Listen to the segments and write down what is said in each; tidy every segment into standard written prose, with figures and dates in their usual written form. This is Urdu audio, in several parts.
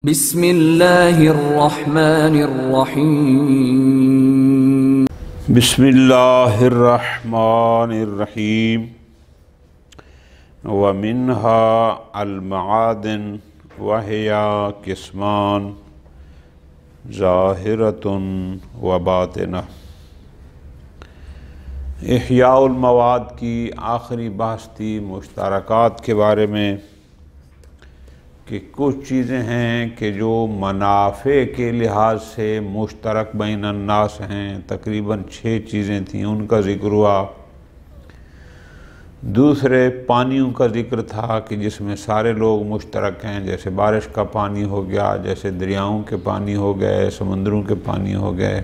بسم اللہ الرحمن الرحیم بسم اللہ الرحمن الرحیم ومنها المعادن وهي قسمان ظاہرۃ وباطنہ۔ احیاء المواد کی آخری بحث تھی مشترکات کے بارے میں کہ کچھ چیزیں ہیں کہ جو منافع کے لحاظ سے مشترک بین الناس ہیں، تقریباً 6 چیزیں تھیں، ان کا ذکر ہوا۔ دوسرے پانیوں کا ذکر تھا کہ جس میں سارے لوگ مشترک ہیں، جیسے بارش کا پانی ہو گیا، جیسے دریاؤں کے پانی ہو گئے، سمندروں کے پانی ہو گئے۔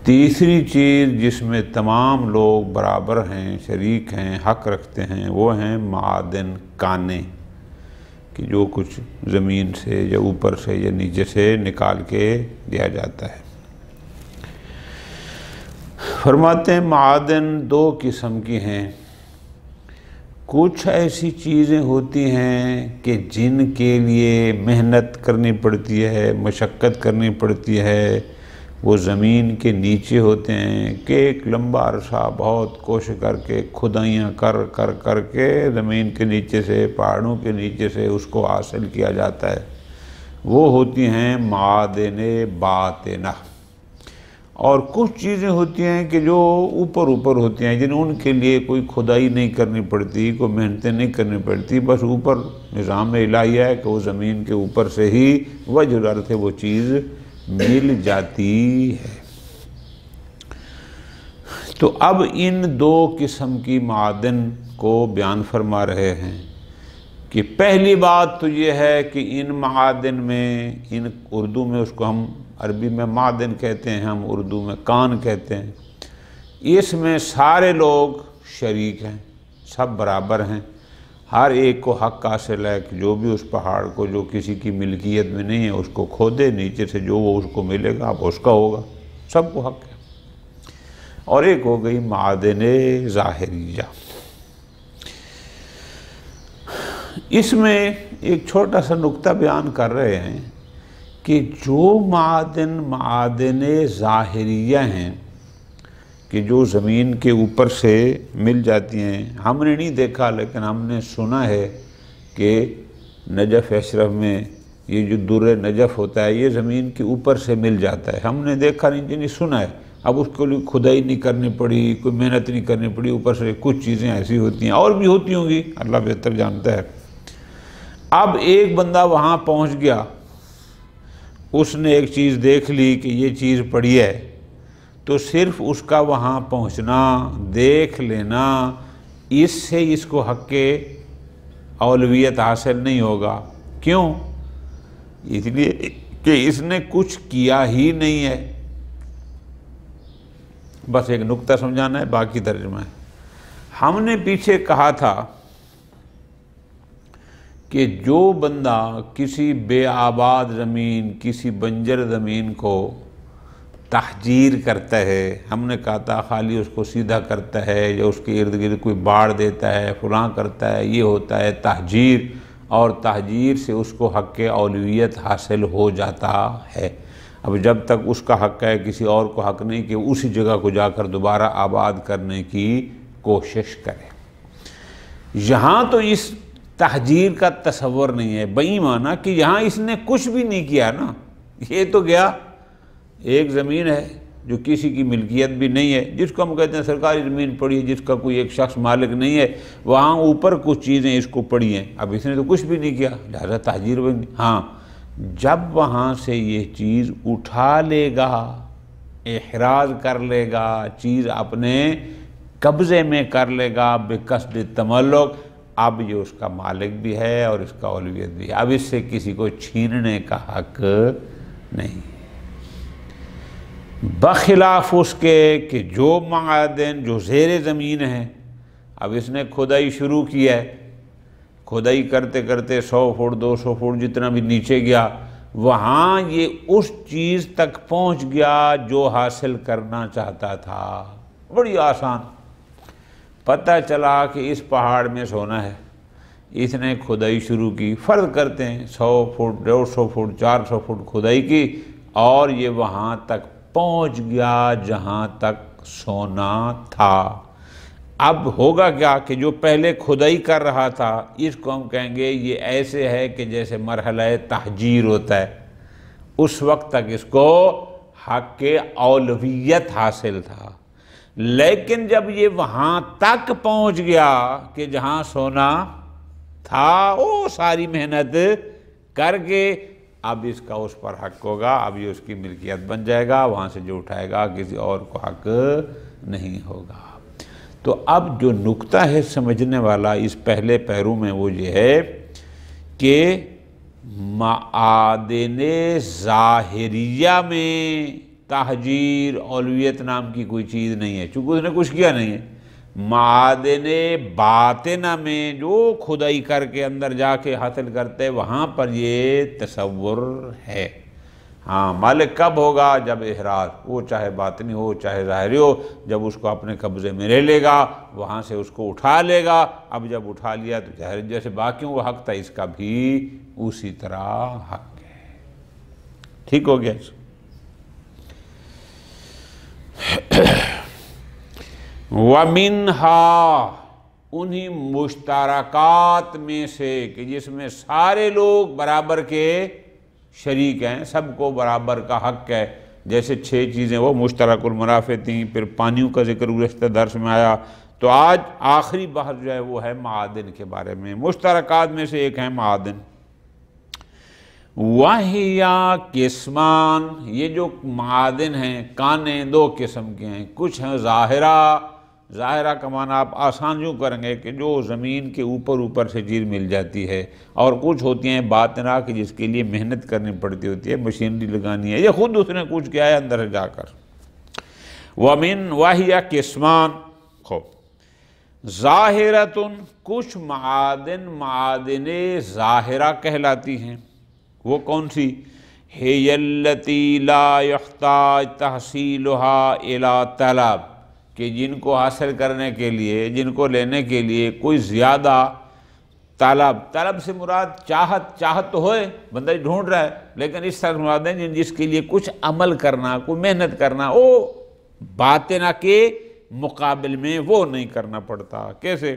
تیسری چیز جس میں تمام لوگ برابر ہیں، شریک ہیں، حق رکھتے ہیں، وہ ہیں معادن، کانیں، کہ جو کچھ زمین سے یا اوپر سے یا نیچے سے نکال کے دیا جاتا ہے۔ فرماتے ہیں معادن 2 قسم کی ہیں۔ کچھ ایسی چیزیں ہوتی ہیں کہ جن کے لیے محنت کرنی پڑتی ہے، مشقت کرنی پڑتی ہے، وہ زمین کے نیچے ہوتے ہیں کہ ایک لمبا عرصہ بہت کوشش کر کے کھدائیاں کر کے زمین کے نیچے سے، پہاڑوں کے نیچے سے اس کو حاصل کیا جاتا ہے، وہ ہوتی ہیں معادن باطنہ۔ اور کچھ چیزیں ہوتی ہیں کہ جو اوپر ہوتی ہیں، جن ان کے لیے کوئی کھدائی نہیں کرنی پڑتی، کوئی محنتیں نہیں کرنی پڑتی، بس اوپر نظام الہی ہے کہ وہ زمین کے اوپر سے ہی وجہ الارض وہ چیز مل جاتی ہے۔ تو اب ان 2 قسم کی معادن کو بیان فرما رہے ہیں کہ پہلی بات تو یہ ہے کہ ان معادن میں، اردو میں اس کو ہم عربی میں معدن کہتے ہیں، ہم اردو میں کان کہتے ہیں، اس میں سارے لوگ شریک ہیں، سب برابر ہیں، ہر ایک کو حق حاصل ہے کہ جو بھی اس پہاڑ کو جو کسی کی ملکیت میں نہیں ہے اس کو کھودے، نیچے سے جو وہ اس کو ملے گا اب اس کا ہوگا، سب کو حق ہے۔ اور ایک ہو گئی معادن ظاہریہ۔ اس میں ایک چھوٹا سا نقطہ بیان کر رہے ہیں کہ جو معادن ظاہریہ ہیں کہ جو زمین کے اوپر سے مل جاتی ہیں، ہم نے نہیں دیکھا لیکن ہم نے سنا ہے کہ نجف اشرف میں یہ جو در نجف ہوتا ہے یہ زمین کے اوپر سے مل جاتا ہے، ہم نے دیکھا نہیں سنا ہے۔ اب اس کے لیے کھدائی نہیں کرنی پڑی، کوئی محنت نہیں کرنی پڑی، اوپر سے کچھ چیزیں ایسی ہوتی ہیں، اور بھی ہوتی ہوں گی، اللہ بہتر جانتا ہے۔ اب ایک بندہ وہاں پہنچ گیا، اس نے ایک چیز دیکھ لی کہ یہ چیز پڑی ہے، تو صرف اس کا وہاں پہنچنا، دیکھ لینا، اس سے اس کو حق کے اولویت حاصل نہیں ہوگا۔ کیوں؟ اس لیے کہ اس نے کچھ کیا ہی نہیں ہے۔ بس ایک نقطہ سمجھانا ہے، باقی ترجمہ ہے۔ ہم نے پیچھے کہا تھا کہ جو بندہ کسی بے آباد زمین، کسی بنجر زمین کو تحجیر کرتا ہے، ہم نے کہا تھا خالی اس کو سیدھا کرتا ہے یا اس کے ارد گرد کوئی باڑ دیتا ہے، فلاں کرتا ہے، یہ ہوتا ہے تحجیر، اور تحجیر سے اس کو حق کے اولویت حاصل ہو جاتا ہے۔ اب جب تک اس کا حق ہے، کسی اور کو حق نہیں کہ اسی جگہ کو جا کر دوبارہ آباد کرنے کی کوشش کرے۔ یہاں تو اس تحجیر کا تصور نہیں ہے، بے معنی کہ یہاں اس نے کچھ بھی نہیں کیا نا، یہ تو گیا ایک زمین ہے جو کسی کی ملکیت بھی نہیں ہے، جس کو ہم کہتے ہیں سرکاری زمین پڑی ہے، جس کا کوئی ایک شخص مالک نہیں ہے، وہاں اوپر کچھ چیزیں اس کو پڑی ہیں، اب اس نے تو کچھ بھی نہیں کیا، لہذا تحجیر بنی۔ ہاں، جب وہاں سے یہ چیز اٹھا لے گا، احراز کر لے گا، چیز اپنے قبضے میں کر لے گا بقصد تملک، اب یہ اس کا مالک بھی ہے اور اس کا اولویت بھی ہے، اب اس سے کسی کو چھیننے کا حق نہیں، بخلاف اس کے کہ جو معادن جو زیر زمین ہیں، اب اس نے کھدائی شروع کی ہے، کھدائی کرتے کرتے 100 فٹ 200 فٹ جتنا بھی نیچے گیا، وہاں یہ اس چیز تک پہنچ گیا جو حاصل کرنا چاہتا تھا، بڑی آسان۔ پتہ چلا کہ اس پہاڑ میں سونا ہے، اس نے کھدائی شروع کی، فرض کرتے ہیں 100 فٹ 150 فٹ 400 فٹ کھدائی کی، اور یہ وہاں تک پہنچ گیا جہاں تک سونا تھا۔ اب ہوگا کیا کہ جو پہلے کھدائی کر رہا تھا اس کو ہم کہیں گے یہ ایسے ہے کہ جیسے مرحلہ تحجیر ہوتا ہے، اس وقت تک اس کو حق اولویت حاصل تھا، لیکن جب یہ وہاں تک پہنچ گیا کہ جہاں سونا تھا، وہ ساری محنت کر کے اب اس کا اس پر حق ہوگا، اب یہ اس کی ملکیت بن جائے گا، وہاں سے جو اٹھائے گا کسی اور کو حق نہیں ہوگا۔ تو اب جو نکتہ ہے سمجھنے والا اس پہلے پہرو میں وہ یہ ہے کہ معادن ظاہریہ میں تحجیر اولویت نام کی کوئی چیز نہیں ہے، چونکہ اس نے کچھ کیا نہیں ہے۔ معادن باطنہ میں جو کھدائی کر کے اندر جا کے حاصل کرتے وہاں پر یہ تصور ہے۔ ہاں مالک کب ہوگا؟ جب احراز، وہ چاہے باطنی ہو چاہے ظاہری ہو، جب اس کو اپنے قبضے میں لے لے گا، وہاں سے اس کو اٹھا لے گا۔ اب جب اٹھا لیا تو ظاہر جیسے باقیوں کو حق تھا اس کا بھی اسی طرح حق ہے۔ ٹھیک ہو گیا؟ وَمِنْهَا، انہی مشترکات میں سے کہ جس میں سارے لوگ برابر کے شریک ہیں، سب کو برابر کا حق ہے، جیسے 6 چیزیں وہ مشترک المنافع تھیں، پھر پانیوں کا ذکر گزشتہ درس میں آیا، تو آج آخری بحث جو ہے وہ ہے معادن کے بارے میں۔ مشترکات میں سے ایک ہے معادن۔ وَهِيَ قِسْمَانِ، یہ جو معادن ہیں کانیں 2 قسم کے ہیں، کچھ ہیں ظاہرہ کا معنی آپ آسان یوں کریں گے کہ جو زمین کے اوپر سے چیز مل جاتی ہے، اور کچھ ہوتی ہیں باطنہ کہ جس کے لیے محنت کرنی پڑتی ہوتی ہے، مشینری لگانی ہے، یہ خود اس نے کچھ کیا ہے اندر جا کر۔ وَهِيَ قِسْمَانِ، ظاہرۃ، کچھ معادن ظاہرہ کہلاتی ہیں، وہ کون سی؟ هِيَ الَّتِي لَا يَحْتَاجُ تَحْصِيلُهَا إِلَى طَلَبٍ، کہ جن کو حاصل کرنے کے لیے، جن کو لینے کے لیے کوئی زیادہ طلب سے مراد چاہت تو ہوئے، بندہ ڈھونڈ رہا ہے، لیکن اس طرح مراد ہے جس کے لیے کچھ عمل کرنا، کوئی محنت کرنا، وہ باطنہ کے مقابل میں وہ نہیں کرنا پڑتا۔ کیسے؟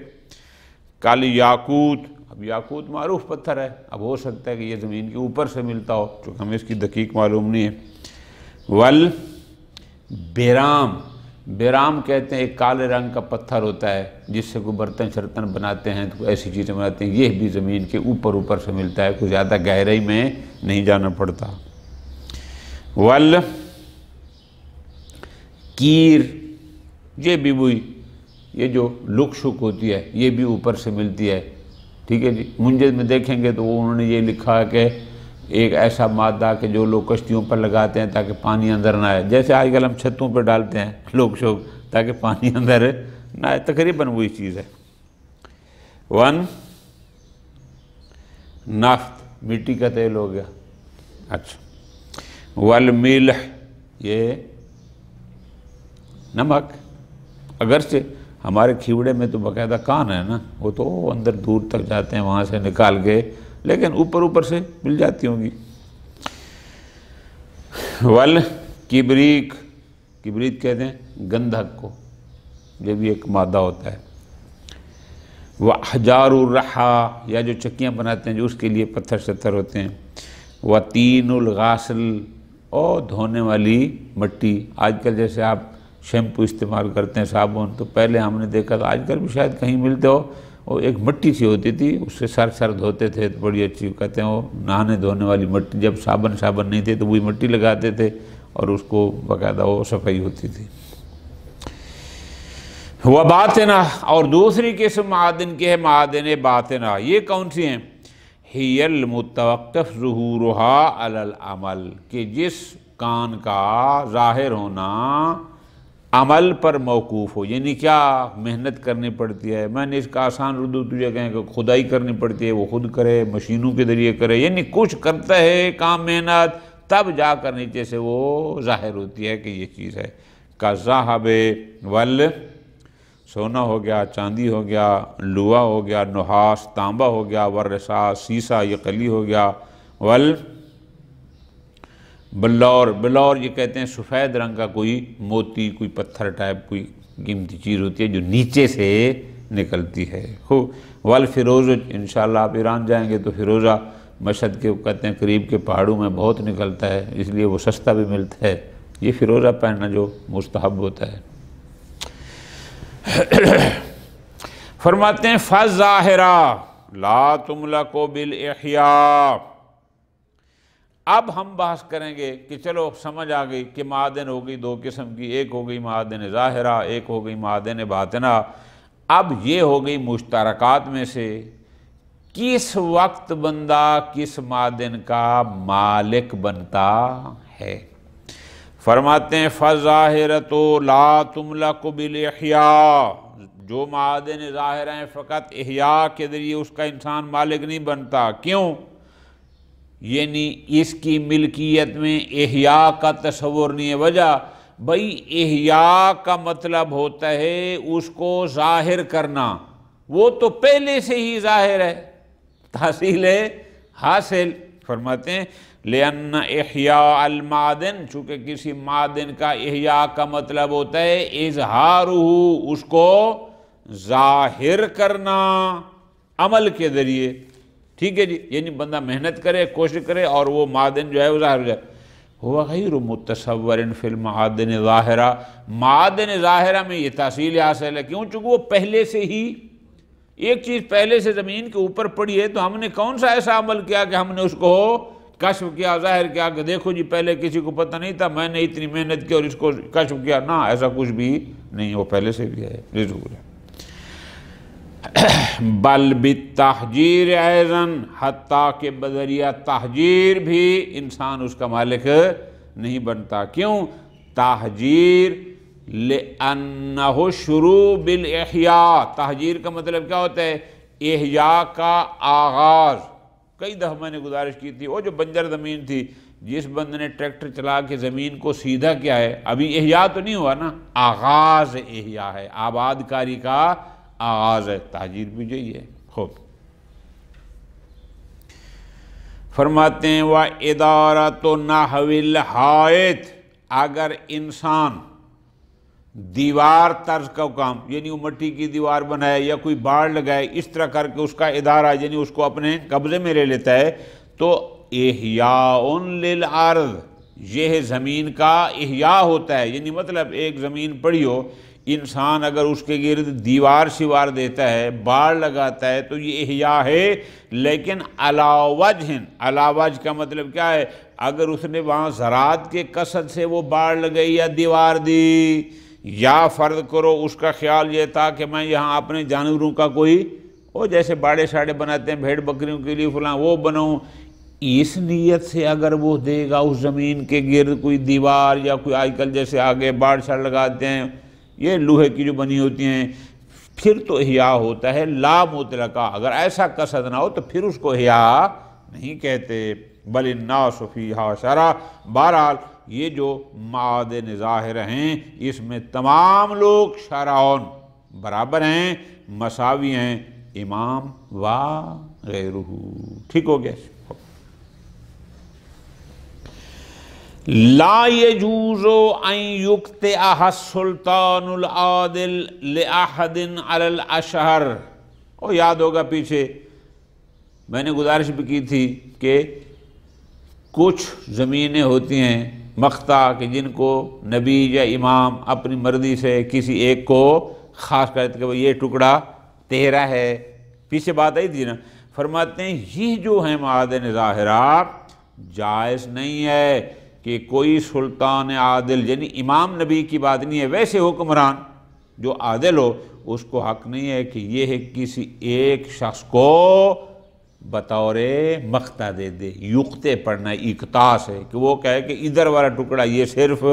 کالی یاقوت، اب یاقوت معروف پتھر ہے، اب ہو سکتا ہے کہ یہ زمین کے اوپر سے ملتا ہو، چونکہ ہمیں اس کی دقیق معلوم نہیں ہے۔ بیرام کہتے ہیں ایک کالے رنگ کا پتھر ہوتا ہے جس سے کوئی برتن شرتن بناتے ہیں، تو ایسی چیزیں بناتے ہیں، یہ بھی زمین کے اوپر سے ملتا ہے، کوئی زیادہ گہرائی میں نہیں جانا پڑتا۔ کیر، یہ بھی وہی، یہ جو لک شک ہوتی ہے یہ بھی اوپر سے ملتی ہے، ٹھیک ہے جی۔ منجد میں دیکھیں گے تو انہوں نے یہ لکھا ہے کہ ایک ایسا مادہ کہ جو لوگ کشتیوں پر لگاتے ہیں تاکہ پانی اندر نہ آئے، جیسے آج کل ہم چھتوں پہ ڈالتے ہیں لوگ شوق تاکہ پانی اندر نہ آئے، تقریباً وہی چیز ہے۔ نفت، مٹی کا تیل ہو گیا، اچھا۔ والملح، یہ نمک، اگرچہ ہمارے کھیوڑے میں تو باقاعدہ کان ہے نا، وہ تو اندر دور تک جاتے ہیں وہاں سے نکال کے، لیکن اوپر سے مل جاتی ہوں گی۔ والکبریت، کبریت کہتے ہیں گندھک کو، یہ بھی ایک مادہ ہوتا ہے۔ واحجار الرحا، یا جو چکیاں بناتے ہیں جو اس کے لیے پتھر شتر ہوتے ہیں۔ وطین الغاسل، اور دھونے والی مٹی، آج کل جیسے آپ شیمپو استعمال کرتے ہیں صابن، تو پہلے ہم نے دیکھا تھا، آج کل بھی شاید کہیں ملتے ہو، وہ ایک مٹی سی ہوتی تھی، اس سے سر دھوتے تھے، تو بڑی اچھی، کہتے ہیں وہ نہانے دھونے والی مٹی، جب صابن نہیں تھے تو وہی مٹی لگاتے تھے اور اس کو باقاعدہ وہ صفائی ہوتی تھی۔ وباطنہ، اور دوسری قسم معادن کی ہے معادن باطنہ، یہ کون سی ہیں؟ ہی المتوقف ظہورها علی العمل، کہ جس کان کا ظاہر ہونا عمل پر موقوف ہو، یعنی کیا؟ محنت کرنی پڑتی ہے، میں نے اس کا آسان اردو تجھے کہیں کہ کھدائی کرنی پڑتی ہے، وہ خود کرے، مشینوں کے ذریعے کرے، یعنی کچھ کرتا ہے کام محنت، تب جا کر نیچے سے وہ ظاہر ہوتی ہے کہ یہ چیز ہے۔ کالذھب سونا ہو گیا، چاندی ہو گیا، لوا ہو گیا، نحاس، تانبا ہو گیا، وررصاص، سیسا، یہ قلی ہو گیا، بلور یہ کہتے ہیں سفید رنگ کا کوئی موتی، کوئی پتھر ٹائپ کوئی قیمتی چیز ہوتی ہے جو نیچے سے نکلتی ہے۔ والفروز، انشاءاللہ آپ ایران جائیں گے تو فیروزہ مشہد کے کہتے ہیں قریب کے پہاڑوں میں بہت نکلتا ہے، اس لیے وہ سستا بھی ملتا ہے۔ یہ فیروزہ پہننا جو مستحب ہوتا ہے۔ فرماتے ہیں فَالظَّاهِرَةُ لَا تُمْلَكُ بِالْإِحْيَاءِ۔ اب ہم بحث کریں گے کہ چلو سمجھ آ گئی کہ معادن ہو گئی دو قسم کی، ایک ہو گئی معادن ظاہرہ، ایک ہو گئی معادن باطنہ۔ اب یہ ہو گئی مشترکات میں سے کس وقت بندہ کس معادن کا مالک بنتا ہے۔ فرماتے ہیں فَالظَّاهِرَةُ لَا تُمْلَكُ بِالْإِحْيَاءِ، جو معادن ظاہرہ ہیں فقط احیاء کے ذریعے اس کا انسان مالک نہیں بنتا۔ کیوں؟ یعنی اس کی ملکیت میں احیاء کا تصور نہیں ہے۔ وجہ بھئی احیاء کا مطلب ہوتا ہے اس کو ظاہر کرنا، وہ تو پہلے سے ہی ظاہر ہے، تحصیل حاصل۔ فرماتے ہیں لِأَنَّ إِحْيَاءَ الْمَعْدِنِ، چونکہ کسی معدن کا احیاء کا مطلب ہوتا ہے اظہارُہُ، اس کو ظاہر کرنا عمل کے ذریعے۔ ٹھیک ہے جی، یعنی بندہ محنت کرے، کوشش کرے اور وہ معدن جو ہے وہ ظاہر ہو جائے۔ ہوا غیر متصور فی المعادن ظاہرہ، معادن ظاہرہ میں یہ تحصیل حاصل ہے۔ کیوں؟ چونکہ وہ پہلے سے ہی ایک چیز پہلے سے زمین کے اوپر پڑی ہے، تو ہم نے کون سا ایسا عمل کیا کہ ہم نے اس کو کشف کیا، ظاہر کیا کہ دیکھو جی پہلے کسی کو پتہ نہیں تھا، میں نے اتنی محنت کی اور اس کو کشف کیا۔ نہ، ایسا کچھ بھی نہیں، وہ پہلے سے بھی ہے۔ بل بالتحجیر ایضاً، حتیٰ کہ بذریعہ تحجیر بھی انسان اس کا مالک نہیں بنتا۔ کیوں؟ تحجیر لِأَنَّهُ الشُّرُوع بِالْإِحْيَاءِ، تحجیر کا مطلب کیا ہوتا ہے؟ احیاء کا آغاز۔ کئی دفعہ میں نے گزارش کی تھی، وہ جو بنجر زمین تھی، جس بندے نے ٹریکٹر چلا کے زمین کو سیدھا کیا ہے، ابھی احیاء تو نہیں ہوا نا، آغاز احیاء ہے، آباد کاری کا آغاز ہے۔ تحجیر بھی یہی ہے۔ خوب فرماتے ہیں وَإِدَارَةُ نَحْوِ الْحَائِطِ، اگر انسان دیوار طرز کا کام، یعنی وہ مٹی کی دیوار بنائے یا کوئی باڑ لگائے، اس طرح کر کے اس کا ادارہ یعنی اس کو اپنے قبضے میں لے لیتا ہے، تو احیاء للارض، یہ زمین کا احیاء ہوتا ہے۔ یعنی مطلب ایک زمین پڑی ہو، انسان اگر اس کے گرد دیوار سیوار دیتا ہے، باڑ لگاتا ہے، تو یہ احیاء ہے، لیکن علی وجہ، علی وجہ کا مطلب کیا ہے؟ اگر اس نے وہاں زراعت کے قصد سے وہ باڑ لگائی یا دیوار دی، یا فرض کرو اس کا خیال یہ تھا کہ میں یہاں اپنے جانوروں کا کوئی، وہ جیسے باڑے شاڑے بناتے ہیں بھیڑ بکریوں کے لیے فلاں، وہ بناؤں، اس نیت سے اگر وہ دے گا اس زمین کے گرد کوئی دیوار یا کوئی آج کل جیسے آگے باڑ شاڑ لگاتے ہیں، یہ لوہے کی جو بنی ہوتی ہیں، پھر تو احیاء ہوتا ہے لا مطلقہ۔ اگر ایسا قصد نہ ہو تو پھر اس کو احیاء نہیں کہتے۔ بل الناس فیہا شرع، بہرحال یہ جو معادن ظاہر ہیں اس میں تمام لوگ شرعون برابر ہیں، مساوی ہیں، امام و غیرہ۔ ٹھیک ہو گیا؟ لا يجوز ان يقطعها السلطان العادل لأحد على الاشہر۔ اور یاد ہوگا پیچھے میں نے گزارش بھی کی تھی کہ کچھ زمینیں ہوتی ہیں مقطع کہ جن کو نبی یا امام اپنی مرضی سے کسی ایک کو خاص کرتے کہ یہ ٹکڑا تیرا ہے، پیچھے بات آئی تھی نا۔ فرماتے ہیں یہ جو ہیں معادن ظاہرہ، جائز نہیں ہے کہ کوئی سلطان عادل، یعنی امام نبی کی بات نہیں ہے، ویسے حکمران جو عادل ہو اس کو حق نہیں ہے کہ یہ کسی ایک شخص کو بطور مقطع دے دے۔ یقطع پڑھنا اقطاع سے، کہ وہ کہے کہ ادھر والا ٹکڑا یہ صرف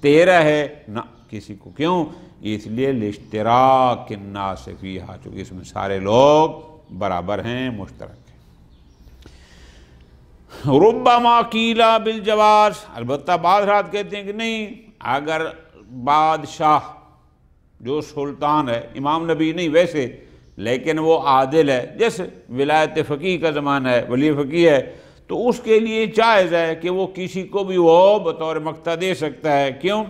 تیرا ہے، نہ کسی کو۔ کیوں؟ اس لیے لاشتراک الناس فیہا، چونکہ اس میں سارے لوگ برابر ہیں، مشترک ہیں۔ ربما قیلا بالجواز، البتہ بعض رات کہتے ہیں کہ نہیں، اگر بادشاہ جو سلطان ہے، امام نبی نہیں ویسے، لیکن وہ عادل ہے، جیسے ولایت فقیہ کا زمانہ ہے، ولی فقیہ ہے، تو اس کے لیے جائز ہے کہ وہ کسی کو بھی وہ بطور مقطع دے سکتا ہے۔ کیوں؟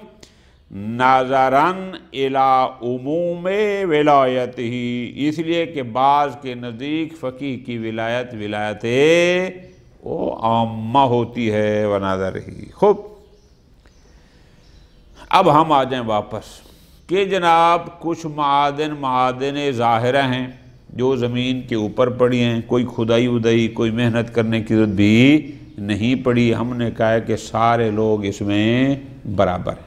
ناظراً الی عموم ولایت ہی، اس لیے کہ بعض کے نزدیک فقیہ کی ولایت وہ عامہ ہوتی ہے ونظر ہی۔ خوب، اب ہم آ جائیں واپس کہ جناب کچھ معادن ظاہرہ ہیں جو زمین کے اوپر پڑی ہیں، کوئی کھدائی ودائی، کوئی محنت کرنے کی ضرورت بھی نہیں پڑی۔ ہم نے کہا ہے کہ سارے لوگ اس میں برابر ہیں۔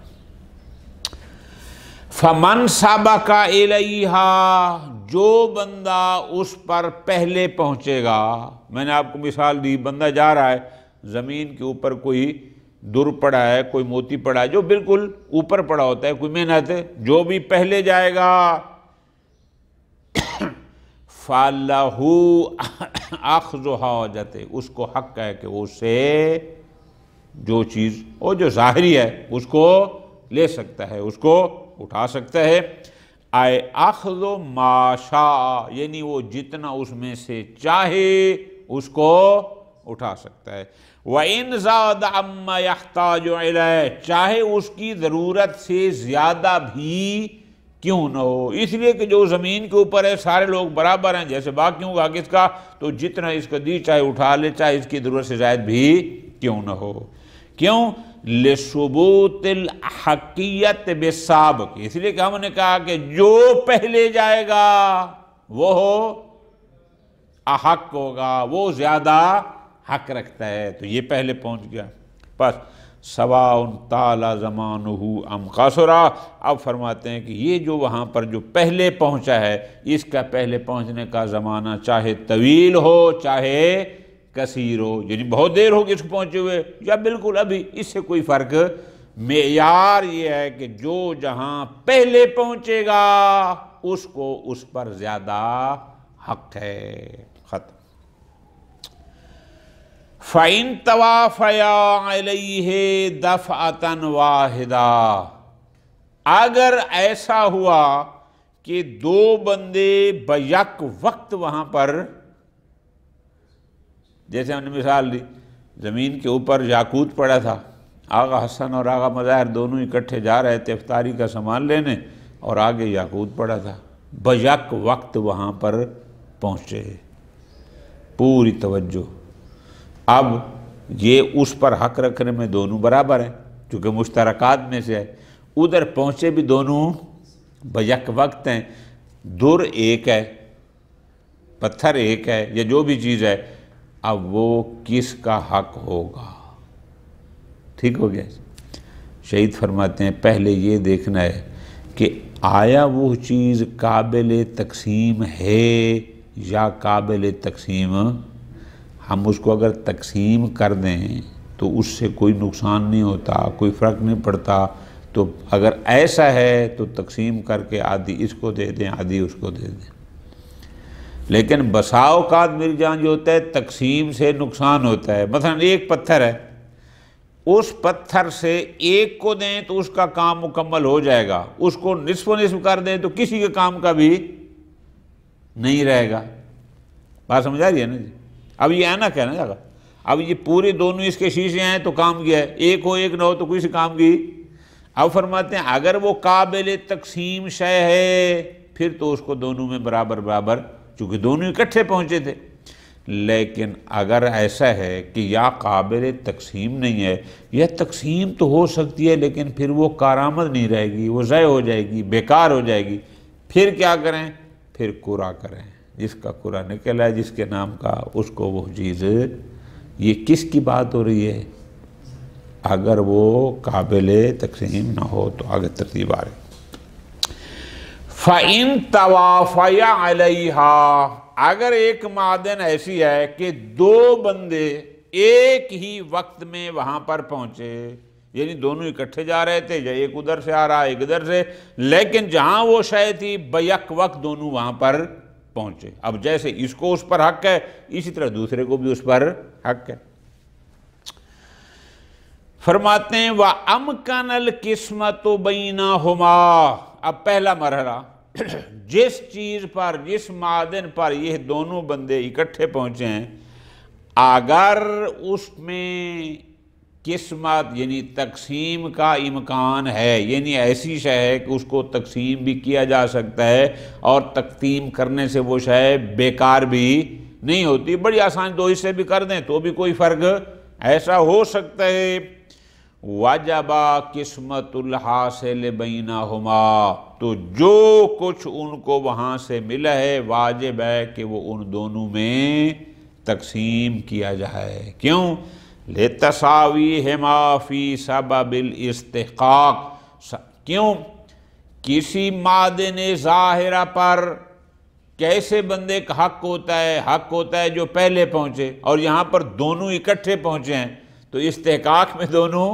فَمَنْ سَبَقَ إِلَيْهَا، جو بندہ اس پر پہلے پہنچے گا۔ میں نے آپ کو مثال دی، بندہ جا رہا ہے، زمین کے اوپر کوئی در پڑا ہے، کوئی موتی پڑا ہے، جو بالکل اوپر پڑا ہوتا ہے، کوئی محنت ہے، جو بھی پہلے جائے گا فَلَهُ أَخْذُ حَاجَتِهِ، اس کو حق ہے کہ وہ اس سے جو چیز وہ جو ظاہری ہے اس کو لے سکتا ہے، اس کو اٹھا سکتا ہے۔ اے اخذ ما شاء، یعنی وہ جتنا اس میں سے چاہے اس کو اٹھا سکتا ہے۔ وَإِنْ زَادَ عَمَّا يَحْتَاجُ إِلَيْهِ، چاہے اس کی ضرورت سے زیادہ بھی کیوں نہ ہو، اس لیے کہ جو زمین کے اوپر ہے سارے لوگ برابر ہیں، جیسے باقیوں کا کس کا، تو جتنا اس کا دی چاہے اٹھا لے، چاہے اس کی ضرورت سے زائد بھی کیوں نہ ہو۔ کیوں؟ لِثُبُوتِ الْأَحَقِّیَّةِ بِالسَّابِقِ، اس لیے کہ ہم نے کہا کہ جو پہلے جائے گا وہ احق ہوگا، وہ زیادہ حق رکھتا ہے، تو یہ پہلے پہنچ گیا۔ بس سواء طال زمانہ ام قصرا، اب فرماتے ہیں کہ یہ جو وہاں پر جو پہلے پہنچا ہے، اس کا پہلے پہنچنے کا زمانہ چاہے طویل ہو چاہے کثیر ہو، یعنی بہت دیر ہوگی اس کو پہنچے ہوئے یا بالکل ابھی، اس سے کوئی فرق۔ معیار یہ ہے کہ جو جہاں پہلے پہنچے گا اس کو اس پر زیادہ حق ہے۔ ختم۔ فَإِن تَوَافَيَا عَلَيْهِ دَفْعَةً وَاحِدَةً، اگر ایسا ہوا کہ دو بندے بیک وقت وہاں پر، جیسے ہم نے مثال دی، زمین کے اوپر یاقوت پڑا تھا، آغا حسن اور آغا مظاہر دونوں اکٹھے جا رہے تھے افطاری کا سامان لینے، اور آگے یاقوت پڑا تھا، بیک وقت وہاں پر پہنچے، پوری توجہ۔ اب یہ اس پر حق رکھنے میں دونوں برابر ہیں چونکہ مشترکات میں سے ہے، ادھر پہنچے بھی دونوں بیک وقت ہیں، در ایک ہے، پتھر ایک ہے، یا جو بھی چیز ہے، اب وہ کس کا حق ہوگا؟ ٹھیک ہو گیا؟ شہید فرماتے ہیں پہلے یہ دیکھنا ہے کہ آیا وہ چیز قابل تقسیم ہے یا قابل تقسیم، ہم اس کو اگر تقسیم کر دیں تو اس سے کوئی نقصان نہیں ہوتا، کوئی فرق نہیں پڑتا، تو اگر ایسا ہے تو تقسیم کر کے آدھی اس کو دے دیں آدھی اس کو دے دیں۔ لیکن بسا اوقات میری جان جو ہوتا ہے تقسیم سے نقصان ہوتا ہے، مثلا ایک پتھر ہے، اس پتھر سے ایک کو دیں تو اس کا کام مکمل ہو جائے گا، اس کو نصف و نصف کر دیں تو کسی کے کام کا بھی نہیں رہے گا۔ بات سمجھ آ رہی ہے نا جی؟ اب یہ اینا کہنا جاگا، اب یہ پورے دونوں اس کے شیشے ہیں تو کام کیا ہے، ایک ہو ایک نہ ہو تو کوئی سے کام کی۔ اب فرماتے ہیں اگر وہ قابل تقسیم شے ہے پھر تو اس کو دونوں میں برابر برابر، چونکہ دونوں اکٹھے پہنچے تھے۔ لیکن اگر ایسا ہے کہ یا قابل تقسیم نہیں ہے، یا تقسیم تو ہو سکتی ہے لیکن پھر وہ کارآمد نہیں رہے گی، وہ ضائع ہو جائے گی، بیکار ہو جائے گی، پھر کیا کریں؟ پھر قرعہ کریں، جس کا قرعہ نکل ہے جس کے نام کا اس کو وہ چیز۔ یہ کس کی بات ہو رہی ہے؟ اگر وہ قابل تقسیم نہ ہو تو آگے ترتیب آ رہی۔ فَإِن تَوَافَيَا عَلَيْهَا، اگر ایک معدن ایسی ہے کہ دو بندے ایک ہی وقت میں وہاں پر پہنچے، یعنی دونوں اکٹھے جا رہے تھے، یا ایک ادھر سے آ رہا ایک ادھر سے، لیکن جہاں وہ شے تھی بیک وقت دونوں وہاں پر پہنچے۔ اب جیسے اس کو اس پر حق ہے اسی طرح دوسرے کو بھی اس پر حق ہے۔ فرماتے ہیں وَأَمْكَنَ الْقِسْمَةُ بَيْنَهُمَا، اب پہلا مرحلہ، جس چیز پر، جس معدن پر یہ دونوں بندے اکٹھے پہنچے ہیں، اگر اس میں قسمت یعنی تقسیم کا امکان ہے، یعنی ایسی شے ہے کہ اس کو تقسیم بھی کیا جا سکتا ہے اور تقسیم کرنے سے وہ شے بیکار بھی نہیں ہوتی، بڑی آسان دو حصے بھی کر دیں تو بھی کوئی فرق ایسا ہو سکتا ہے، وجب قسمت الحاصل بینہما، تو جو کچھ ان کو وہاں سے ملا ہے واجب ہے کہ وہ ان دونوں میں تقسیم کیا جائے۔ کیوں؟ لِتَسَاوِيهِمَا فِي سَبَبِ الْإِسْتِحْقَاقِ، کیوں؟ کسی معدن ظاہرہ پر کیسے بندے کا حق ہوتا ہے؟ حق ہوتا ہے جو پہلے پہنچے، اور یہاں پر دونوں اکٹھے پہنچے ہیں تو استحقاق میں دونوں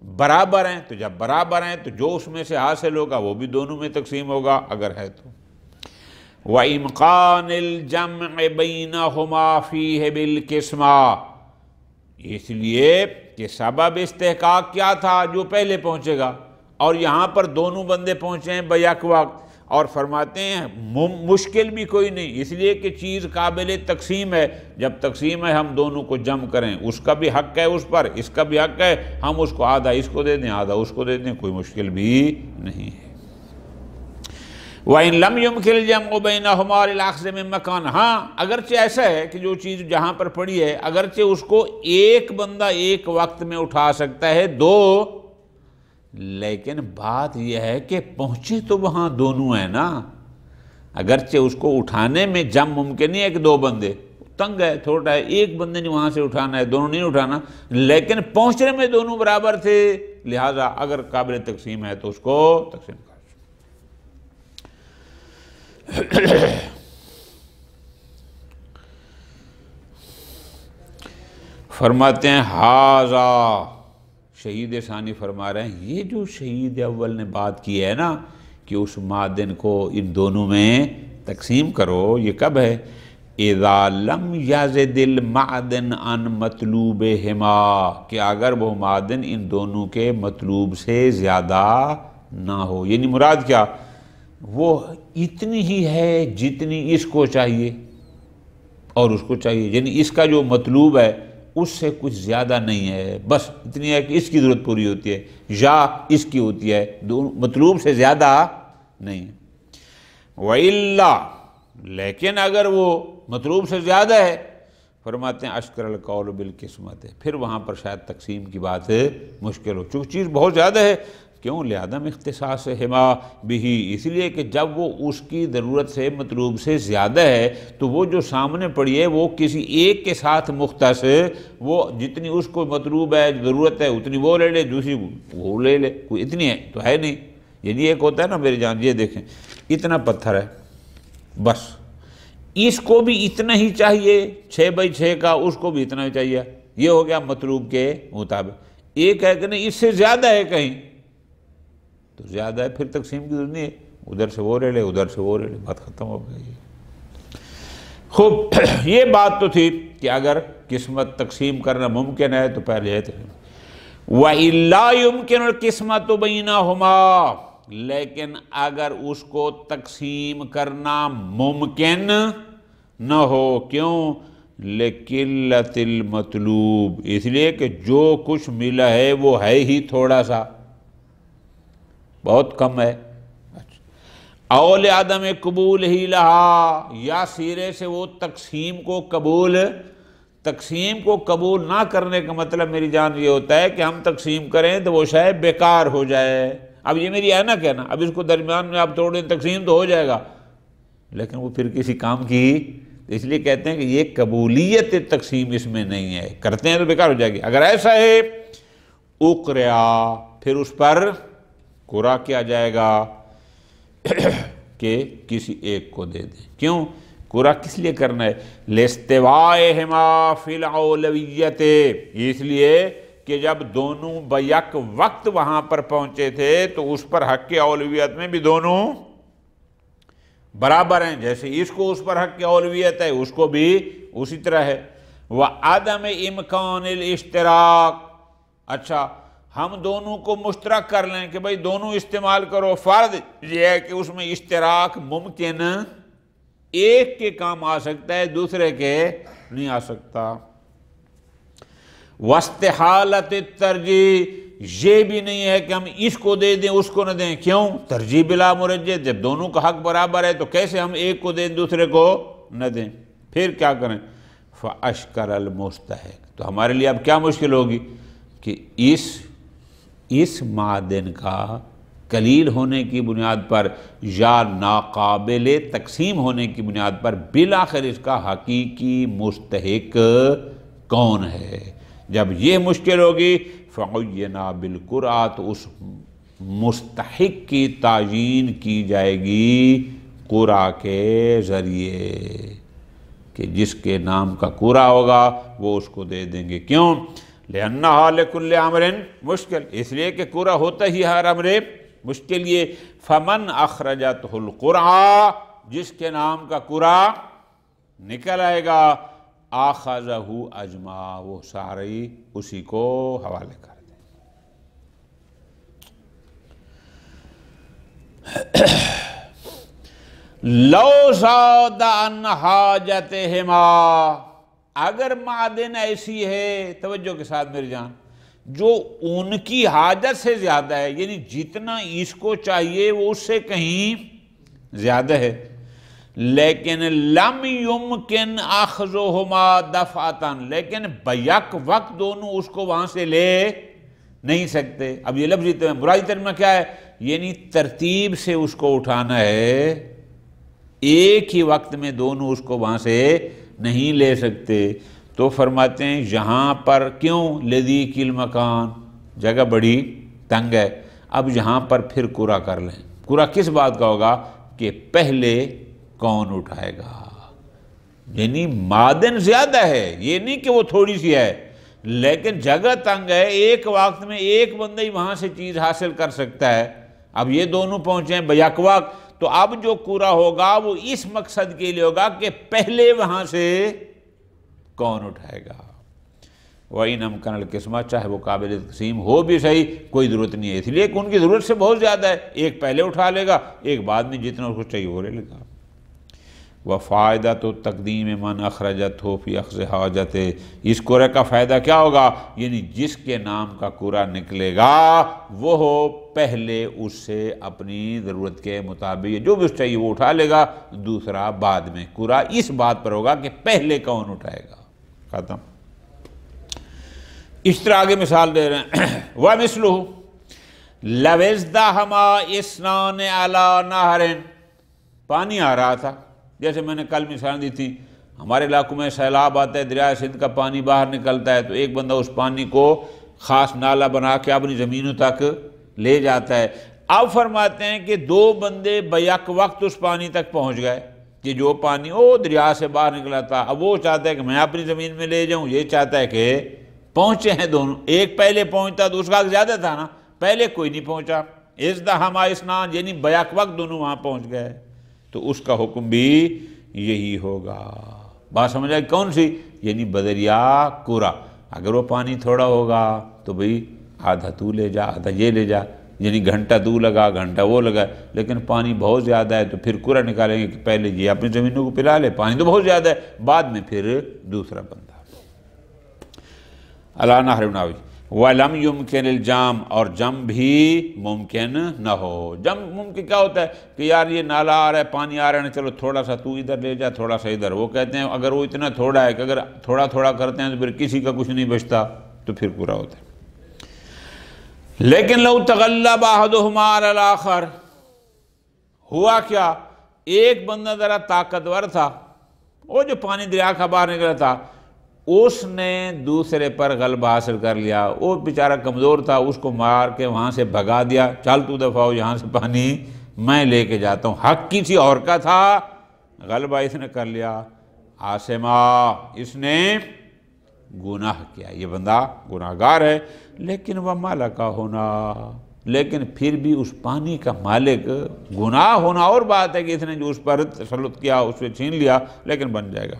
برابر ہیں، تو جب برابر ہیں تو جو اس میں سے حاصل ہوگا وہ بھی دونوں میں تقسیم ہوگا اگر ہے تو۔ وَإِمْقَانِ الْجَمْعِ بَيْنَهُمَا فِيهِ بِالْقِسْمَةِ، اس لیے کہ سبب استحقاق کیا تھا؟ جو پہلے پہنچے گا، اور یہاں پر دونوں بندے پہنچے ہیں بیک وقت، اور فرماتے ہیں مشکل بھی کوئی نہیں، اس لیے کہ چیز قابل تقسیم ہے، جب تقسیم ہے ہم دونوں کو جمع کریں، اس کا بھی حق ہے اس پر، اس کا بھی حق ہے، ہم اس کو آدھا اس کو دے دیں آدھا اس کو دے دیں، کوئی مشکل بھی نہیں ہے۔ وَإِن لَمْ يُمْكِنِ الْجَمْعُ بَيْنَهُمَا لِلْأَخْذِ مِن مَّكَانٍ، ہاں اگرچہ ایسا ہے کہ جو چیز جہاں پر پڑی ہے اگرچہ اس کو ایک بندہ ایک وقت میں اٹھا سکتا ہے دو، لیکن بات یہ ہے کہ پہنچے تو وہاں دونوں ہیں نا، اگرچہ اس کو اٹھانے میں جمع ممکن نہیں ہے کہ دو بندے، تنگ ہے چھوٹا ہے، ایک بندے نے وہاں سے اٹھانا ہے دونوں نہیں اٹھانا، لیکن پہنچنے میں دونوں برابر تھے، لہٰذا اگر قابل تقسیم ہے تو اس کو تقسیم کر۔ فرماتے ہیں ہاذا، شہید ثانی فرما رہے ہیں یہ جو شہید اول نے بات کی ہے نا کہ اس معدن کو ان دونوں میں تقسیم کرو، یہ کب ہے؟ اذا لم یزد المعدن عن مطلوبہما، کہ اگر وہ معدن ان دونوں کے مطلوب سے زیادہ نہ ہو، یعنی مراد کیا؟ وہ اتنی ہی ہے جتنی اس کو چاہیے اور اس کو چاہیے، یعنی اس کا جو مطلوب ہے اس سے کچھ زیادہ نہیں ہے، بس اتنی ہے کہ اس کی ضرورت پوری ہوتی ہے یا اس کی ہوتی ہے، مطلوب سے زیادہ نہیں۔ وَإِلَّا، لیکن اگر وہ مطلوب سے زیادہ ہے، فرماتے ہیں اشکر القول بالقسمت، پھر وہاں پر شاید تقسیم کی بات مشکل ہو، چونکہ چیز بہت زیادہ ہے۔ کیوں؟ لعدم اختصاصہما بہ، اس لیے کہ جب وہ اس کی ضرورت سے مطلوب سے زیادہ ہے تو وہ جو سامنے پڑی ہے وہ کسی ایک کے ساتھ مختص، وہ جتنی اس کو مطلوب ہے ضرورت ہے اتنی وہ لے لے، دوسری وہ لے لے، کوئی اتنی ہے تو ہے نہیں، یعنی ایک ہوتا ہے نا میری جان، یہ دیکھیں اتنا پتھر ہے بس اس کو بھی اتنا ہی چاہیے 6x6 کا، اس کو بھی اتنا ہی چاہیے، یہ ہو گیا مطلوب کے مطابق۔ ایک ہے کہ نہیں اس سے زیادہ ہے کہیں تو زیادہ ہے، پھر تقسیم کی ضرورت نہیں ہے، ادھر سے وہ لے لے ادھر سے وہ لے لے، بات ختم ہو گئی۔ خوب، یہ بات تو تھی کہ اگر قسمت تقسیم کرنا ممکن ہے تو پہلے ہے وَإِلَّا يُمْكِنُ الْقِسْمَةُ بَيْنَهُمَا، لیکن اگر اس کو تقسیم کرنا ممکن نہ ہو، کیوں؟ لِقِلَّةِ الْمَطْلُوب، اس لیے کہ جو کچھ ملا ہے وہ ہے ہی تھوڑا سا، بہت کم ہے، اول عدم قبول ہی لہا، یا سیرے سے وہ تقسیم کو قبول نہ کرنے کا مطلب میری جان یہ ہوتا ہے کہ ہم تقسیم کریں تو وہ شاید بیکار ہو جائے، اب یہ میری ہے نا کہنا، اب اس کو درمیان میں آپ توڑ دیں تقسیم تو ہو جائے گا لیکن وہ پھر کسی کام کی، اس لیے کہتے ہیں کہ یہ قبولیت تقسیم اس میں نہیں ہے، کرتے ہیں تو بیکار ہو جائے گی۔ اگر ایسا ہے اقرا، پھر اس پر قرا کیا جائے گا کہ کسی ایک کو دے دیں۔ کیوں قرا کس لیے کرنا ہے؟ لاستوائہما فی الاولویت، اس لیے کہ جب دونوں بیک وقت وہاں پر پہنچے تھے تو اس پر حق اولویت میں بھی دونوں برابر ہیں، جیسے اس کو اس پر حق اولویت ہے اس کو بھی اسی طرح ہے۔ وعدم امکان الاشتراک، اچھا ہم دونوں کو مشترک کر لیں کہ بھئی دونوں استعمال کرو، فرض یہ ہے کہ اس میں اشتراک ممکن ایک کے کام آ سکتا ہے، دوسرے کے نہیں آ سکتا۔ واستحالت الترجیح، یہ بھی نہیں ہے کہ ہم اس کو دے دیں اس کو نہ دیں، کیوں؟ ترجیح بلا مرجح، جب دونوں کا حق برابر ہے تو کیسے ہم ایک کو دیں دوسرے کو نہ دیں؟ پھر کیا کریں؟ فَأَشْكَلَ الْمُسْتَحِقُ، تو ہمارے لیے اب کیا مشکل ہوگی کہ اس معدن کا قلیل ہونے کی بنیاد پر یا ناقابل تقسیم ہونے کی بنیاد پر بالآخر اس کا حقیقی مستحق کون ہے؟ جب یہ مشکل ہوگی فعینا بالقرعہ، تو اس مستحق کی تعیین کی جائے گی قرعہ کے ذریعے، کہ جس کے نام کا قرعہ ہوگا وہ اس کو دے دیں گے۔ کیوں؟ لِأَنَّهَا لِكُلِّ أَمْرٍ مشکل، اس لیے کہ قرعہ ہوتا ہی ہر امر مشکل۔ یہ فَمَنْ أَخْرَجَتْهُ الْقُرْعَةُ، جس کے نام کا قرعہ نکل آئے گا، آخذہ اجمع، وہ سارے اسی کو حوالے کر دیں۔ لو زاد عن حاجتہما، اگر معدن ایسی ہے، توجہ کے ساتھ میری جان، جو ان کی حاجت سے زیادہ ہے، یعنی جتنا اس کو چاہیے وہ اس سے کہیں زیادہ ہے، لیکن لم یمکن اخذہما دفعتاً، لیکن بیک وقت دونوں اس کو وہاں سے لے نہیں سکتے۔ اب یہ لفظی برائی ترجمہ کیا ہے؟ یعنی ترتیب سے اس کو اٹھانا ہے، ایک ہی وقت میں دونوں اس کو وہاں سے نہیں لے سکتے۔ تو فرماتے ہیں یہاں پر کیوں؟ لضیق المکان، جگہ بڑی تنگ ہے، اب یہاں پر پھر قرعہ کر لیں۔ قرعہ کس بات کا ہوگا؟ کہ پہلے کون اٹھائے گا، یعنی معدن زیادہ ہے، یہ نہیں کہ وہ تھوڑی سی ہے، لیکن جگہ تنگ ہے، ایک وقت میں ایک بندہ ہی وہاں سے چیز حاصل کر سکتا ہے۔ اب یہ دونوں پہنچے ہیں بیک وقت، تو اب جو قرعہ ہوگا وہ اس مقصد کے لیے ہوگا کہ پہلے وہاں سے کون اٹھائے گا۔ وَإِنْ أَمْكَنَ الْقِسْمَةُ، چاہے وہ قابل تقسیم ہو بھی صحیح، کوئی ضرورت نہیں ہے، اس لیے کہ ان کی ضرورت سے بہت زیادہ ہے، ایک پہلے اٹھا لے گا، ایک بعد میں جتنا اس کو چاہیے وہ لے لے گا۔ وَفَائِدَةُ تَقْدِيمِ مَنْ أَخْرَجَتْهُ فِي أَخْذِ حَاجَتِهِ، اس قرعے کا فائدہ کیا ہوگا؟ یعنی جس کے نام کا قرعہ نکلے گا وہ پہلے اس سے اپنی ضرورت کے مطابق جو بھی اس چاہیے وہ اٹھا لے گا، دوسرا بعد میں۔ قرعہ اس بات پر ہوگا کہ پہلے کون اٹھائے گا۔ ختم۔ اس طرح آگے مثال دے رہے ہیں، وَمِثْلُهُ لَوْ ازْدَحَمَا اثْنَانِ عَلَىٰ نَهْرٍ، پانی آ رہا تھا، جیسے میں نے کل مثال دی تھی، ہمارے علاقوں میں سیلاب آتا ہے، دریائے سندھ کا پانی باہر نکلتا ہے، تو ایک بندہ اس پانی کو خاص نالہ بنا کے اپنی زمینوں تک لے جاتا ہے۔ اب فرماتے ہیں کہ دو بندے بیک وقت اس پانی تک پہنچ گئے، کہ جو پانی دریا سے باہر نکلا تھا، اب وہ چاہتا ہے کہ میں اپنی زمین میں لے جاؤں، یہ چاہتا ہے کہ پہنچے ہیں دونوں، ایک پہلے پہنچتا تو اس کا زیادہ تھا نا، پہلے کوئی نہیں پہنچا، ازدحما اثنان، یعنی بیک وقت دونوں وہاں پہنچ گئے، تو اس کا حکم بھی یہی ہوگا۔ بات سمجھ آئی کون سی؟ یعنی بدریہ قرعہ، اگر وہ پانی تھوڑا ہوگا تو بھئی آدھا تو لے جا آدھا یہ لے جا، یعنی گھنٹہ تو لگا گھنٹہ وہ لگا، لیکن پانی بہت زیادہ ہے تو پھر قرعہ نکالیں گے کہ پہلے یہ اپنی زمینوں کو پلا لے، پانی تو بہت زیادہ ہے، بعد میں پھر دوسرا بندہ۔ عَلَىٰ نَهْرٍ نَاوِي وَلَمْ يُمْكِنِ الْجَمْ، اور جم بھی ممکن نہ ہو۔ جم ممکن کیا ہوتا ہے کہ یار یہ نالا آ رہا ہے، پانی آ رہا ہے، چلو تھوڑا سا تو ادھر لے جا تھوڑا سا ادھر، وہ کہتے ہیں اگر وہ اتنا تھوڑا ہے کہ اگر تھوڑا تھوڑا کرتے ہیں تو پھر کسی کا کچھ نہیں بچتا، تو پھر پورا ہوتا ہے۔ لیکن لو تغلب احدہما علی الآخر، ہوا کیا؟ ایک بندہ ذرا طاقتور تھا، وہ جو پانی دریا کا باہر نکلا تھا، اس نے دوسرے پر غلبہ حاصل کر لیا، وہ بیچارہ کمزور تھا، اس کو مار کے وہاں سے بھگا دیا، چل تو دفعہ ہو یہاں سے پانی میں لے کے جاتا ہوں، حق کسی اور کا تھا، غلبہ اس نے کر لیا، آسما، اس نے گناہ کیا، یہ بندہ گناہگار ہے، لیکن وہ مالک ہونا، لیکن پھر بھی اس پانی کا مالک، گناہ ہونا اور بات ہے کہ اس نے جو اس پر تسلط کیا اس سے چھین لیا، لیکن بن جائے گا۔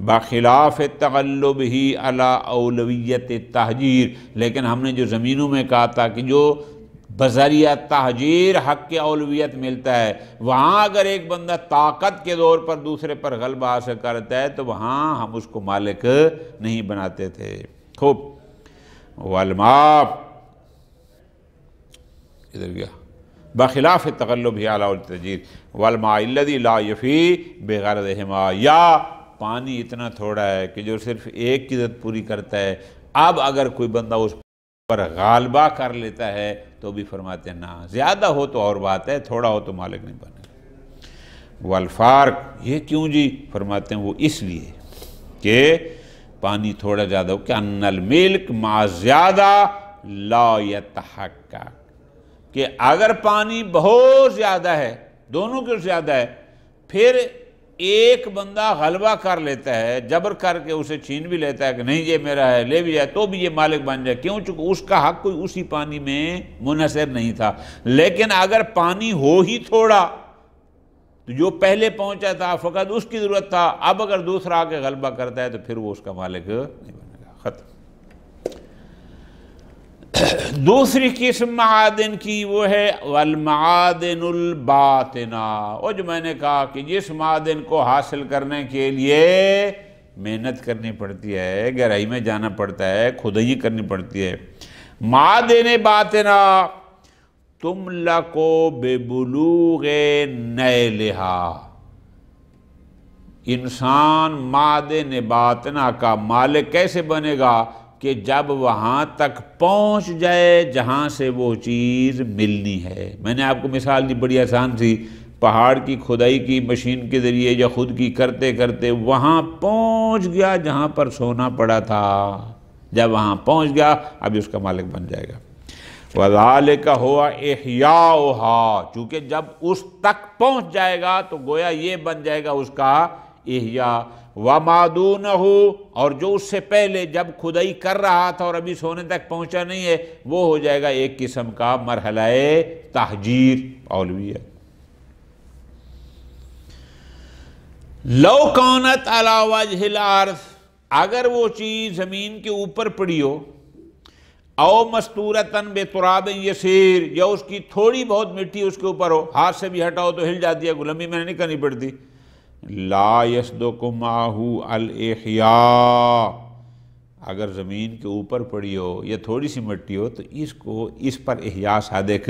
بخلاف تغلب ہی علی اولویت تہجیر، لیکن ہم نے جو زمینوں میں کہا تھا کہ جو بذریعہ تہجیر حق کی اولویت ملتا ہے، وہاں اگر ایک بندہ طاقت کے دور پر دوسرے پر غلبہ حاصل کرتا ہے تو وہاں ہم اس کو مالک نہیں بناتے تھے۔ خوب، والماء ادھر گیا، بخلاف تغلب ہی علی التہجیر والماء الذی لا یفی بغرضہما، یا پانی اتنا تھوڑا ہے کہ جو صرف ایک کی ضرورت پوری کرتا ہے، اب اگر کوئی بندہ اس پر غالبہ کر لیتا ہے تو بھی فرماتے ہیں نہ، زیادہ ہو تو اور بات ہے، تھوڑا ہو تو مالک نہیں بنے گا۔ والفارق، یہ کیوں جی؟ فرماتے ہیں وہ اس لیے کہ پانی تھوڑا زیادہ ہو کہ ان الملک مع زیادہ لا یتحقق، کہ اگر پانی بہت زیادہ ہے، دونوں کے زیادہ ہے، پھر ایک بندہ غلبہ کر لیتا ہے، جبر کر کے اسے چھین بھی لیتا ہے کہ نہیں یہ میرا ہے، لے بھی جائے، تو بھی یہ مالک بن جائے، کیوں؟ چونکہ اس کا حق کوئی اسی پانی میں منحصر نہیں تھا۔ لیکن اگر پانی ہو ہی تھوڑا تو جو پہلے پہنچا تھا فقط اس کی ضرورت تھا، اب اگر دوسرا آ کے غلبہ کرتا ہے تو پھر وہ اس کا مالک نہیں بنے گا، ختم۔ دوسری قسم معادن کی وہ ہے والمعادن الباطنہ، وہ جو میں نے کہا کہ جس معادن کو حاصل کرنے کے لیے محنت کرنی پڑتی ہے، گہرائی میں جانا پڑتا ہے، کھدائی کرنی پڑتی ہے۔ معادن باطنہ تملکو ببلوغ نیلہا، انسان معادن باطنہ کا مالک کیسے بنے گا؟ کہ جب وہاں تک پہنچ جائے جہاں سے وہ چیز ملنی ہے۔ میں نے آپ کو مثال دی، بڑی آسان تھی، پہاڑ کی کھدائی کی مشین کے ذریعے یا خود کی کرتے کرتے وہاں پہنچ گیا جہاں پر سونا پڑا تھا، جب وہاں پہنچ گیا اب اس کا مالک بن جائے گا۔ وَذَلِكَ هُوَ إِحْيَاؤُهَا، چونکہ جب اس تک پہنچ جائے گا تو گویا یہ بن جائے گا اس کا احیاء۔ وَمَادُونَهُ، اور جو اس سے پہلے جب کھدائی کر رہا تھا اور ابھی سونے تک پہنچا نہیں ہے، وہ ہو جائے گا ایک قسم کا مرحلہ تہجیر اولویت۔ لو کانت علی وجہ الارض، اگر وہ چیز زمین کے اوپر پڑی ہو، او مستورتن بتراب یسیر، یا اس کی تھوڑی بہت مٹی اس کے اوپر ہو، ہاتھ سے بھی ہٹاؤ تو ہل جاتی ہے، لمبی میں نہیں کرنی پڑتی، لا یصدق معہ الاحیاء، اگر زمین کے اوپر پڑی ہو یا تھوڑی سی مٹی ہو تو اس پر احیاء صادق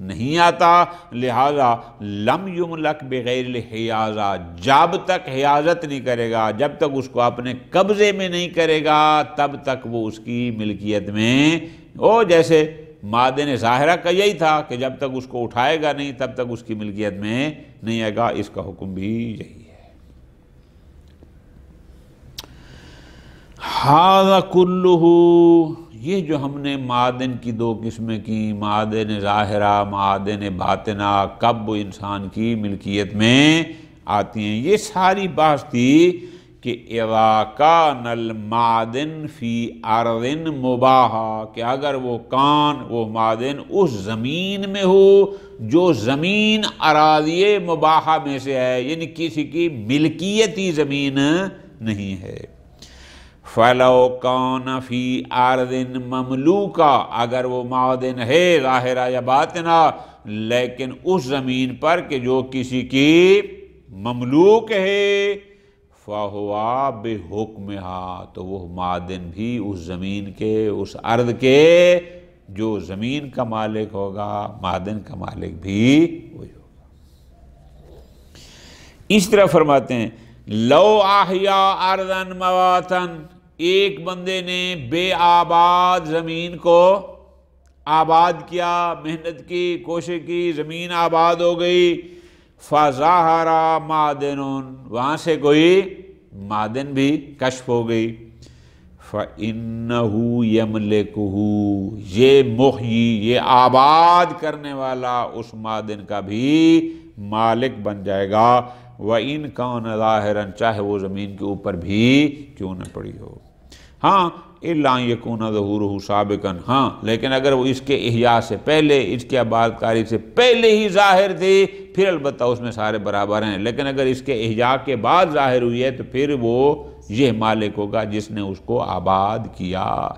نہیں آتا، لہذا لم یملک بغیر الحیازہ، جب تک حیازت نہیں کرے گا، جب تک اس کو اپنے قبضے میں نہیں کرے گا تب تک وہ اس کی ملکیت میں، وہ جیسے معدن ظاہرہ کا یہی تھا کہ جب تک اس کو اٹھائے گا نہیں تب تک اس کی ملکیت میں نہیں آئے گا، اس کا حکم بھی یہی ہے۔ ھذا کلہ، یہ جو ہم نے معادن کی دو قسمیں کی، معادن ظاہرہ، معادن باطنہ، کب وہ انسان کی ملکیت میں آتی ہیں، یہ ساری بحث تھی کہ اذا کان المعدن فی ارض مباحہ، کہ اگر وہ معدن اس زمین میں ہو جو زمین اراضی مباحہ میں سے ہے، یعنی کسی کی ملکیتی زمین نہیں ہے۔ فَلَوْ كَانَ فِي أَرْضٍ مَمْلُوكَةٍ، اگر وہ معدن ہے ظاہرہ یا باطنہ لیکن اس زمین پر کہ جو کسی کی مملوک ہے، فَهُوَ بِحُكْمِهَا، تو وہ معدن بھی اس زمین کے، اس ارض کے جو زمین کا مالک ہوگا، معدن کا مالک بھی وہی ہوگا۔ اس طرح فرماتے ہیں لو احیا ارضاً مواطن، ایک بندے نے بے آباد زمین کو آباد کیا، محنت کی، کوشش کی، زمین آباد ہو گئی، فظاہر معدن، وہاں سے کوئی معدن بھی کشف ہو گئی، فَإِنَّهُ يَمْلِكُهُ، یہ محیی، یہ آباد کرنے والا اس معدن کا بھی مالک بن جائے گا، وَإِنْ كَانَ ظَاهِرًا، چاہے وہ زمین کے اوپر بھی کیوں نہ پڑی ہو۔ ہاں الا ان یکون ظہورہ سابقا، ہاں لیکن اگر وہ اس کے احیاء سے پہلے، اس کے آباد کاری سے پہلے ہی ظاہر تھی پھر البتہ اس میں سارے برابر ہیں، لیکن اگر اس کے احیاء کے بعد ظاہر ہوئی ہے تو پھر وہ یہ مالک ہوگا جس نے اس کو آباد کیا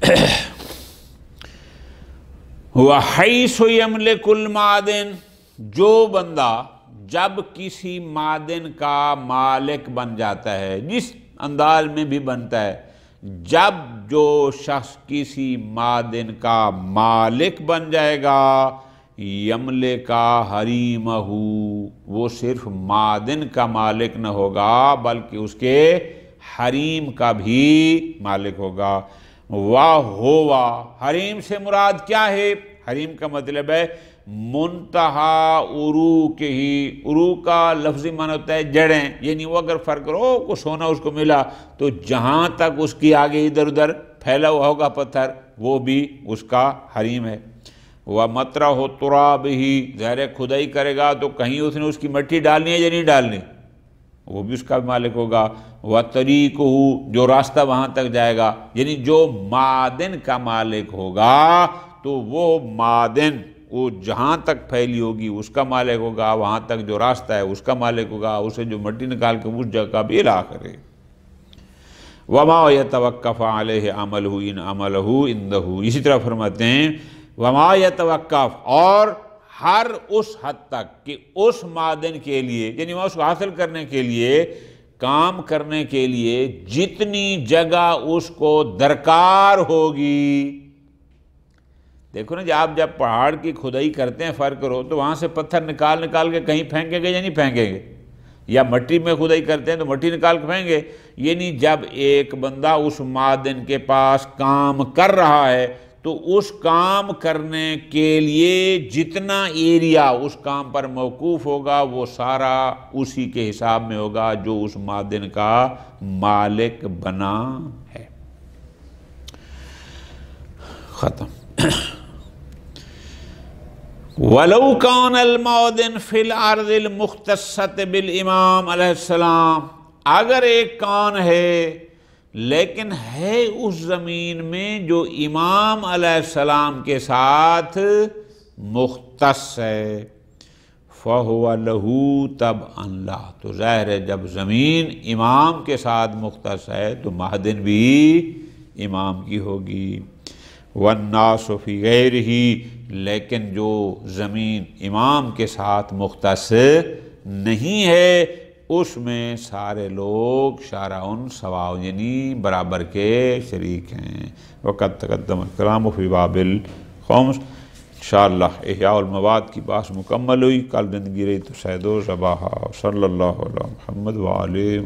ہے۔ وَحَيْثُ يَمْلِكُ الْمَعْدِنَ، جو بندہ جب کسی معدن کا مالک بن جاتا ہے، جس انداز میں بھی بنتا ہے، جب جو شخص کسی معدن کا مالک بن جائے گا، یملک حریمہ، وہ صرف معدن کا مالک نہ ہوگا بلکہ اس کے حریم کا بھی مالک ہوگا۔ وَهُوَ، حریم سے مراد کیا ہے؟ حریم کا مطلب ہے منتہا عروق ہی، عروق کا لفظی معنی ہوتا ہے جڑیں، یعنی وہ اگر فرق کرو کو سونا اس کو ملا تو جہاں تک اس کی آگے ادھر ادھر پھیلا ہوا ہوگا پتھر وہ بھی اس کا حریم ہے۔ وَمَطْرَحُ تُرَابِهِ، ظاہر کھدائی کرے گا تو کہیں اس نے اس کی مٹی ڈالنی ہے یا نہیں ڈالنی، وہ بھی اس کا مالک ہوگا۔ وَطَرِيقُهُ، جو راستہ وہاں تک جائے گا، یعنی جو معدن کا مالک ہوگا تو وہ معدن وہ جہاں تک پھیلی ہوگی اس کا مالک ہوگا، وہاں تک جو راستہ ہے اس کا مالک ہوگا، اسے جو مٹی نکال کے اس جگہ کا بھی الاخر ہے۔ وَمَا يَتَوَقَّفَ عَلَيْهِ عَمَلُهُ إِنْ عَمَلُهُ عِنْدَهُ، اسی طرح فرماتے ہیں وَمَا يَتَوَقَّفَ، اور ہر اس حد تک کہ اس معدن کے لیے، یعنی وہ اس کو حاصل کرنے کے لیے، کام کرنے کے لیے جتنی جگہ اس کو درکار ہوگی۔ دیکھو نا جب آپ پہاڑ کی کھدائی کرتے ہیں فرق کرو تو وہاں سے پتھر نکال کے کہیں پھینکیں گے یا نہیں پھینکیں گے، یا مٹی میں کھدائی کرتے ہیں تو مٹی نکال کے پھینکیں گے، یعنی جب ایک بندہ اس معدن کے پاس کام کر رہا ہے تو اس کام کرنے کے لیے جتنا ایریا اس کام پر موقوف ہوگا وہ سارا اسی کے حساب میں ہوگا جو اس معدن کا مالک بنا ہے۔ ختم۔ وَلَوْ كَانَ الْمَعْدِنُ فِي الْأَرْضِ الْمُخْتَصَّةِ بِالْإِمَامِ علیہ السلام، اگر ایک کان ہے لیکن ہے اس زمین میں جو امام علیہ السلام کے ساتھ مختص ہے، فَهُوَ لَهُ تَبْعًا لَهُ، تو ظاہر ہے جب زمین امام کے ساتھ مختص ہے تو معدن بھی امام کی ہوگی۔ وَالنَّاسُ فِي غَيْرِهِ، لیکن جو زمین امام کے ساتھ مختص نہیں ہے اس میں سارے لوگ شارعٌ سواء، یعنی برابر کے شریک ہیں۔ وقد تقدم الکلام فی باب الخمس، انشاءاللہ احیاء المواد کی بحث مکمل ہوئی، کل دن گی رہی تو سید و صباحہ، صلی اللہ علیہ محمد وآلہ